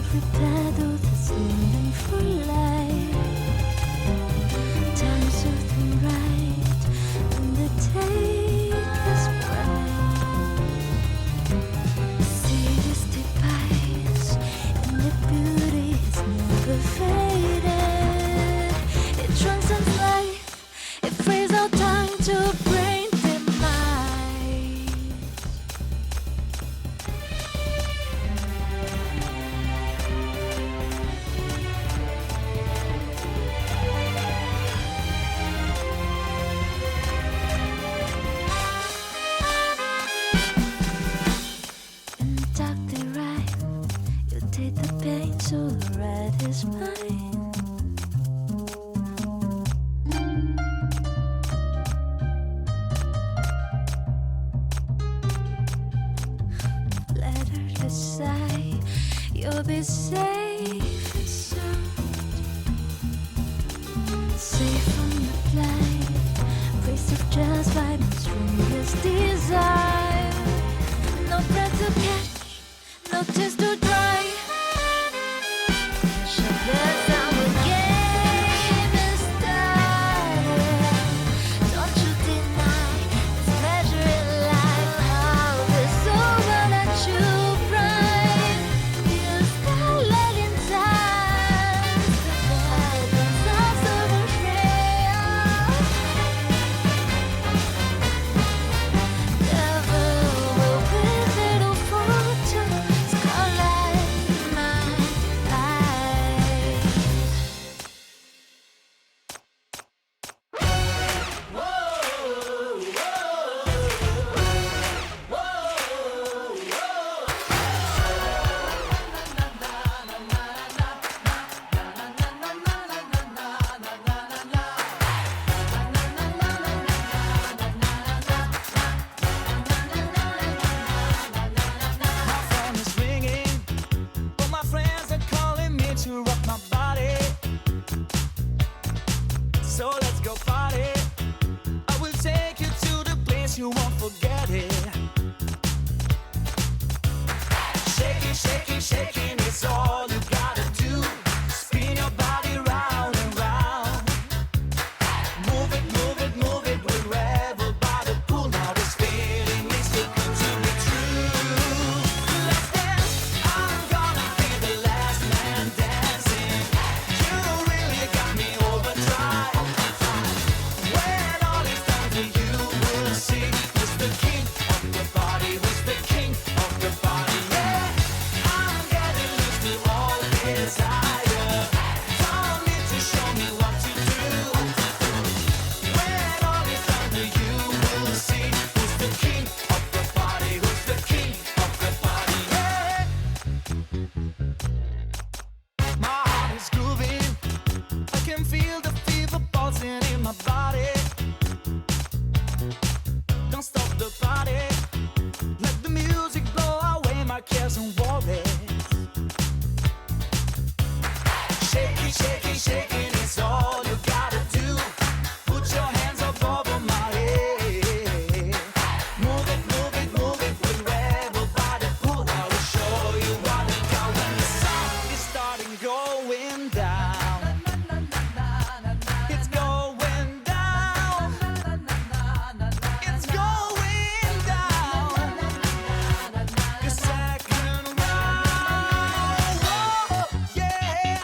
every petal that's living for life. Time something right when the day is bright. See this device and the beauty is never faded. It transcends life, it frees our time to brain demise. In the dark they write, you take the pain so the red is mine. Let her decide, you'll be safe and sound. Safe from the blind, praise of just by my strongest desire. No breath to catch, no tears to dry. Shut that down, the game is started. Don't you deny this pleasure in life. How this over that you pride. You start letting time. The guidance of the betrayal. Devil will with little fortune, scarlet my eyes. My phone is ringing, all my friends are calling me to rock my body. So let's go party. I will take you to the place you won't forget it. Shaking, shaking, shaking is all you gotta do. Spin your body round and round. Move it, move it, move it. We'll revel by the pool. Now this feeling is too good to be true. Let's dance. I'm gonna be the last man dancing. You really got me overdrive. When all is done to you, will see who's the king of the party. Who's the king of the party? Yeah, I'm getting used to all desire. Don't need to show me what to do. When all is done to you, will see who's the king of the party. Who's the king of the party? Yeah. My heart is grooving. I can feel the fever pulsing in my body. Don't stop the party. Let the music blow away my cares and worries. Shaking, shaking, shaking is all you gotta do. Put your hands up over my head. Move it, move it, move it. We'll revel by the pool. I will show you what we got when the sun is starting going down. It's going down. It's going down. The second round. Whoa, yeah.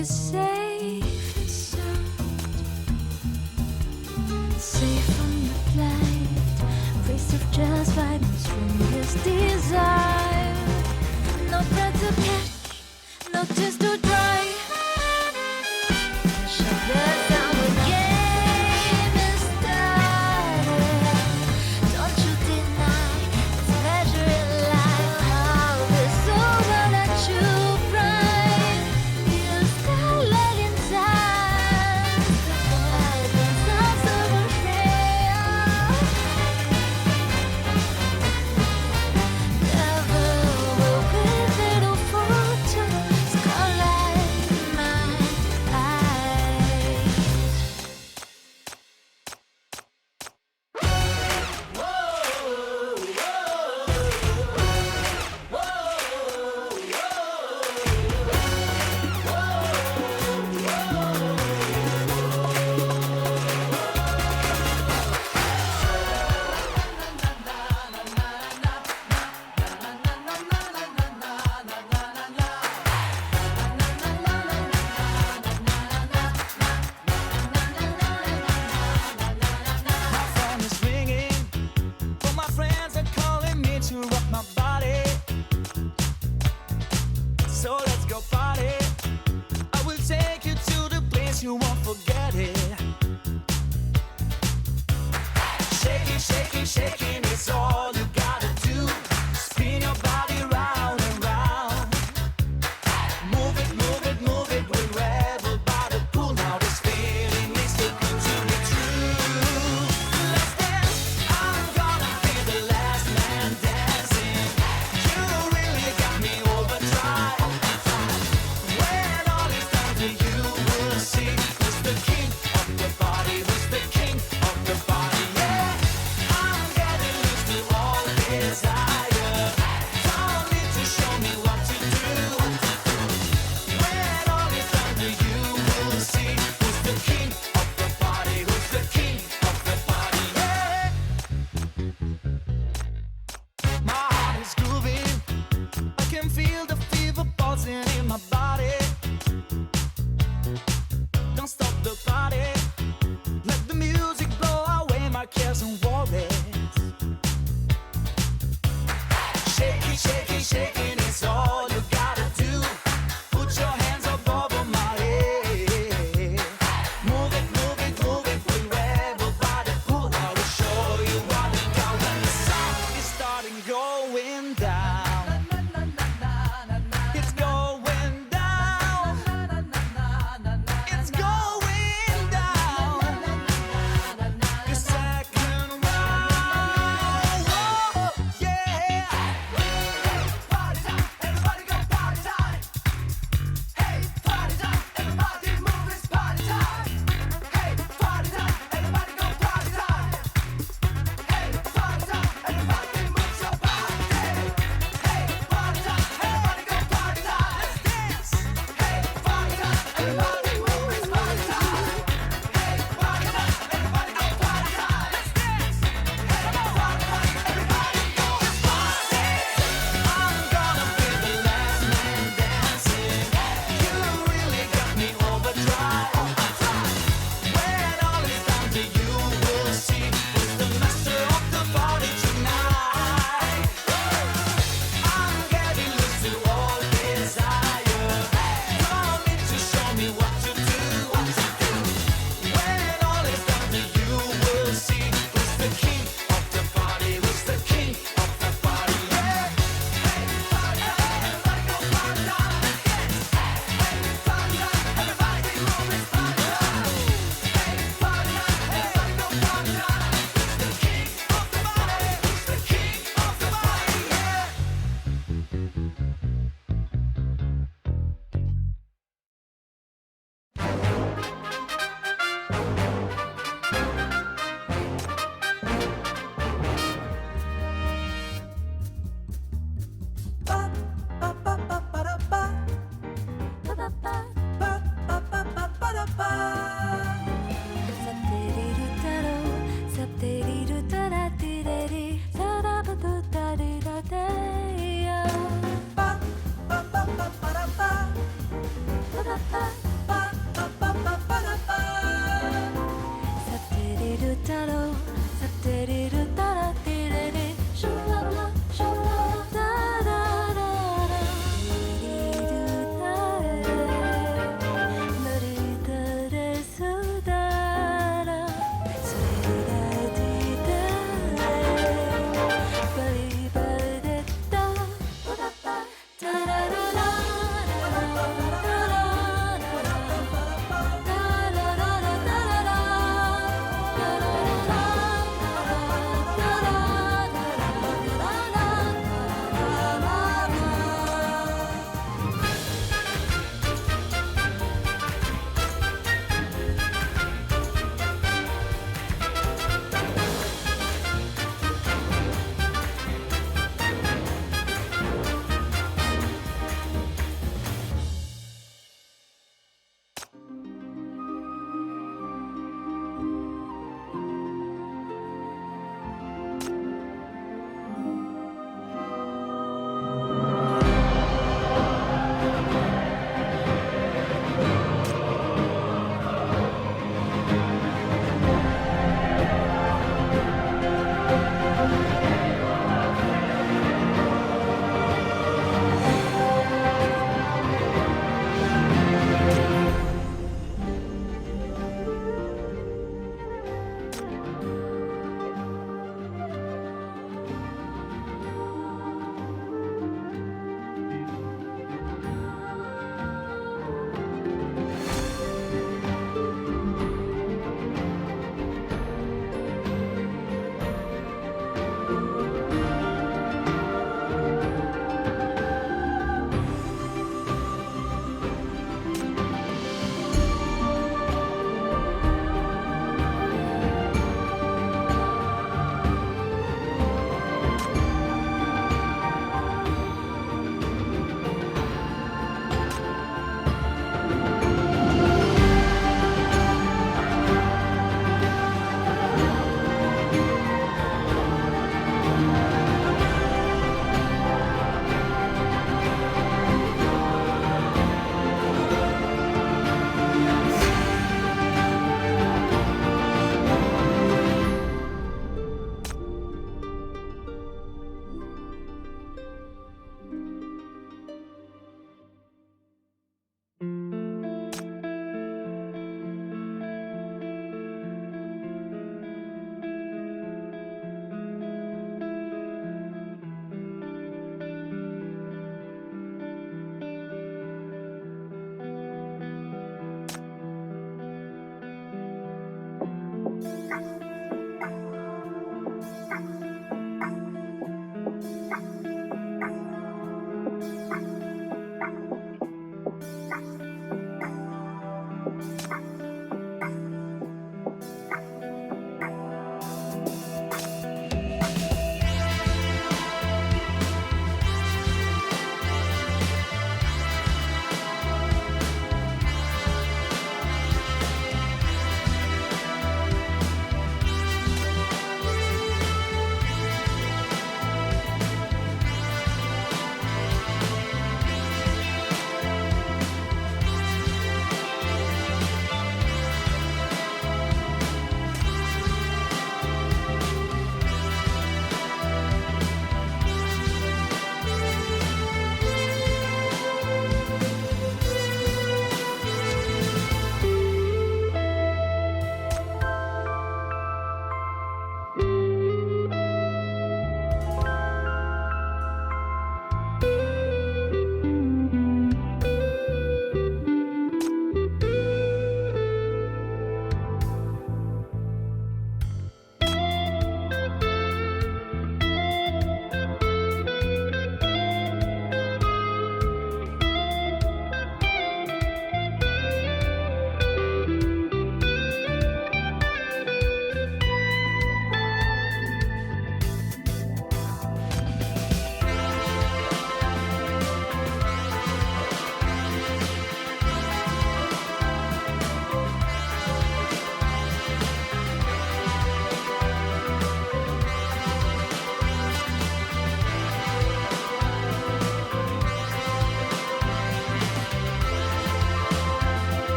be safe and sound, safe from the blight, race of just violence from his desire. No breath to catch, no tears to dry. Shut the down, the game is started. Don't you deny it's pleasure in life. How this over that you bright. You starlight inside. The sounds of a prayer. Never will be little photo. Scarlet my eyes. My phone is ringing. All my friends are calling me to rock my body. So let's go party. I will take you to the place you won't forget it. Shaking, shaking, shaking is all you gotta do. Spin your body round and round. Move it, move it, move it. We revel by the pool. Now this feeling is too good to be true. Let's dance. I'm gonna be the last man dancing. You really got me overdrive. When all is done to you, will see who's the king of the party. Who's the king of the party? Yeah, I'm getting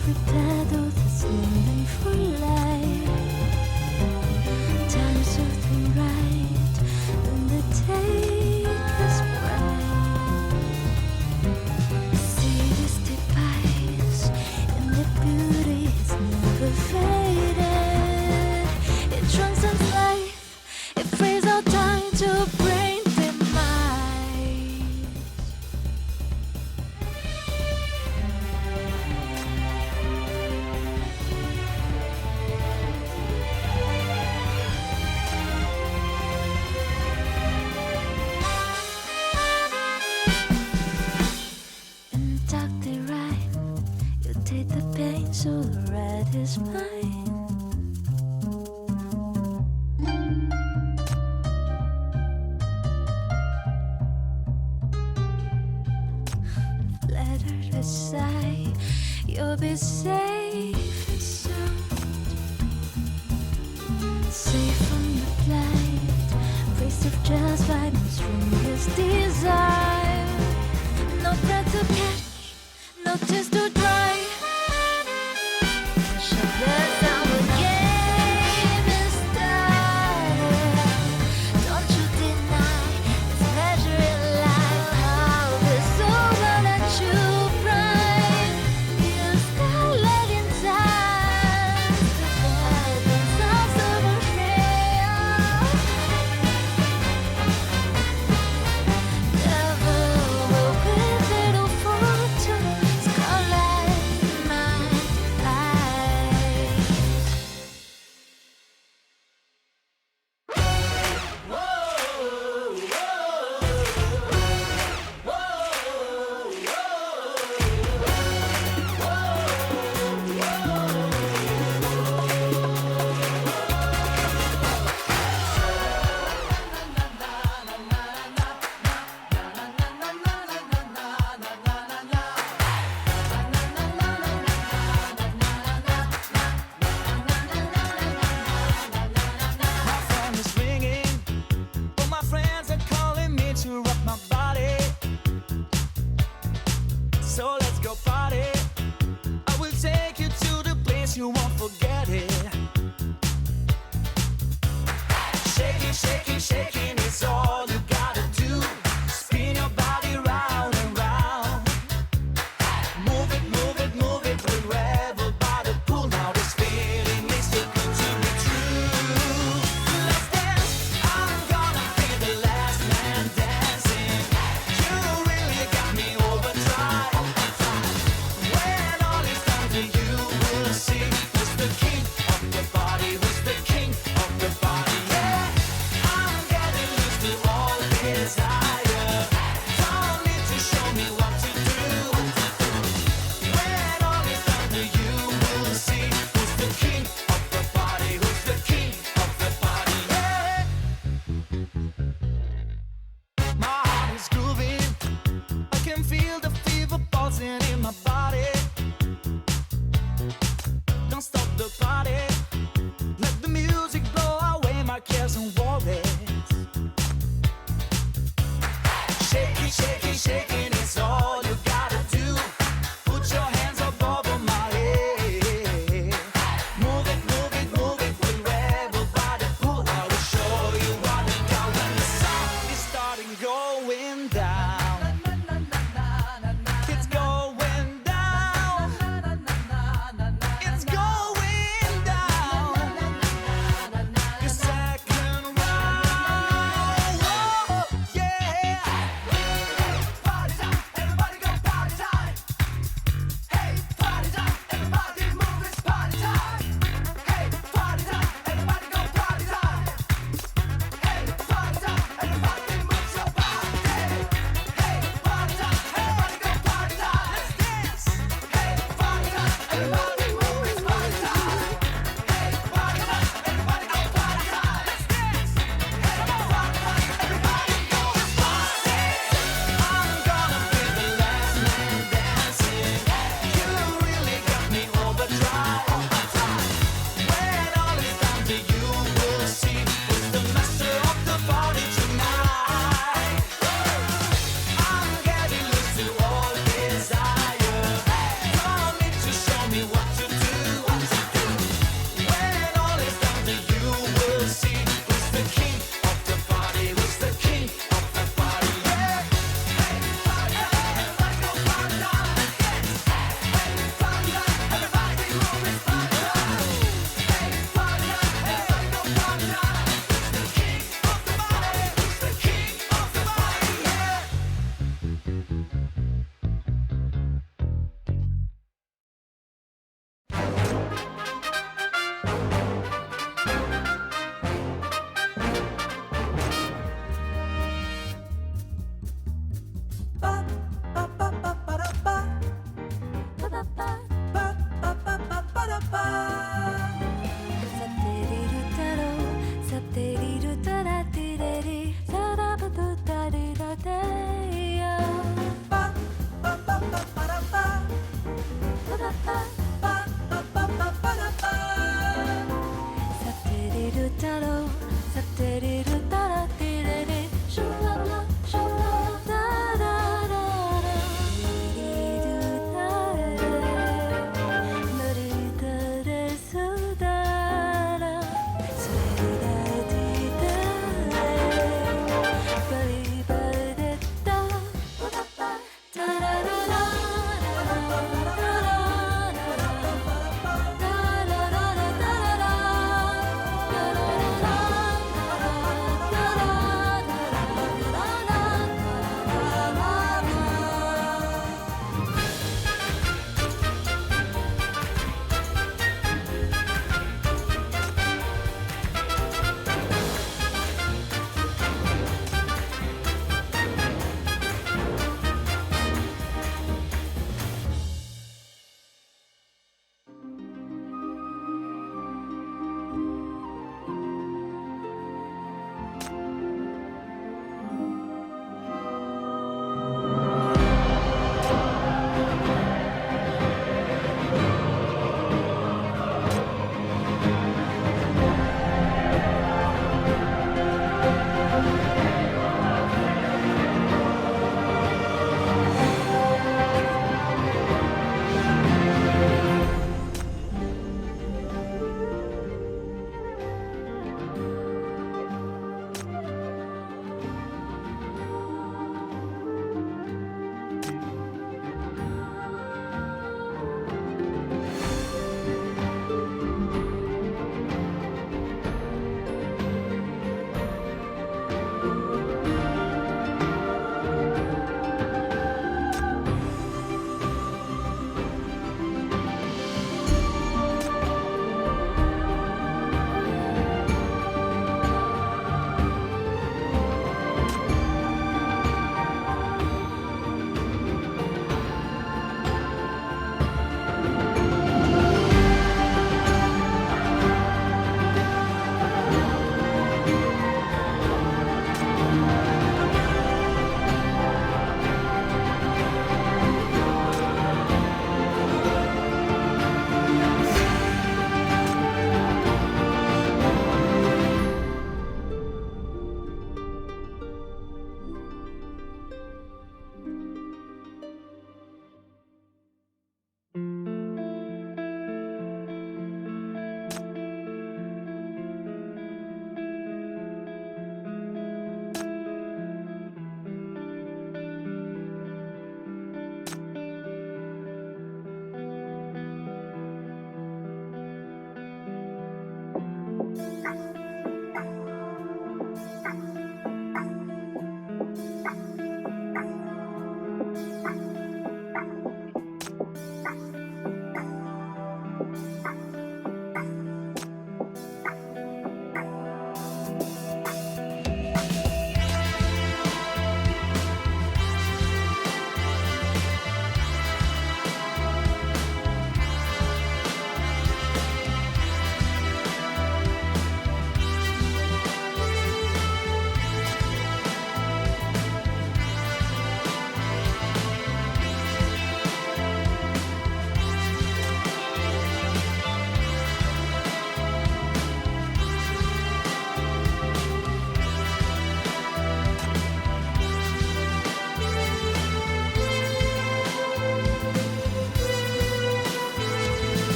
every petal that's living for life. Time something right when the day is bright. See this device and the beauty is never faded. It transcends life. It frees our time to brain demise. In dark they rhyme. You take the pain, so the red is mine. Let her decide. You'll be safe and sound. Safe from the blight. Race of just by my strongest desire. No breath to catch, no tears to dry. Shut the down, the game is started. Don't you deny it's pleasure in life. How this over that you pride. You start letting time. The heavens of summer trail. Never will with little fortune. Scarlet my eyes. My phone is ringing, all my friends are calling me to rock my body. So let's go party. I will take you to the place you won't forget it. Shaking, shaking, shaking is all you gotta do. Spin your body round and round. Move it, move it, move it. We'll revel by the pool. Now this feeling is too good to be true. Let's dance. I'm gonna be the last man dancing. You really got me overdrive. When all is done to you, will see who's the king of the body, who's the king of the body. Yeah, I'm getting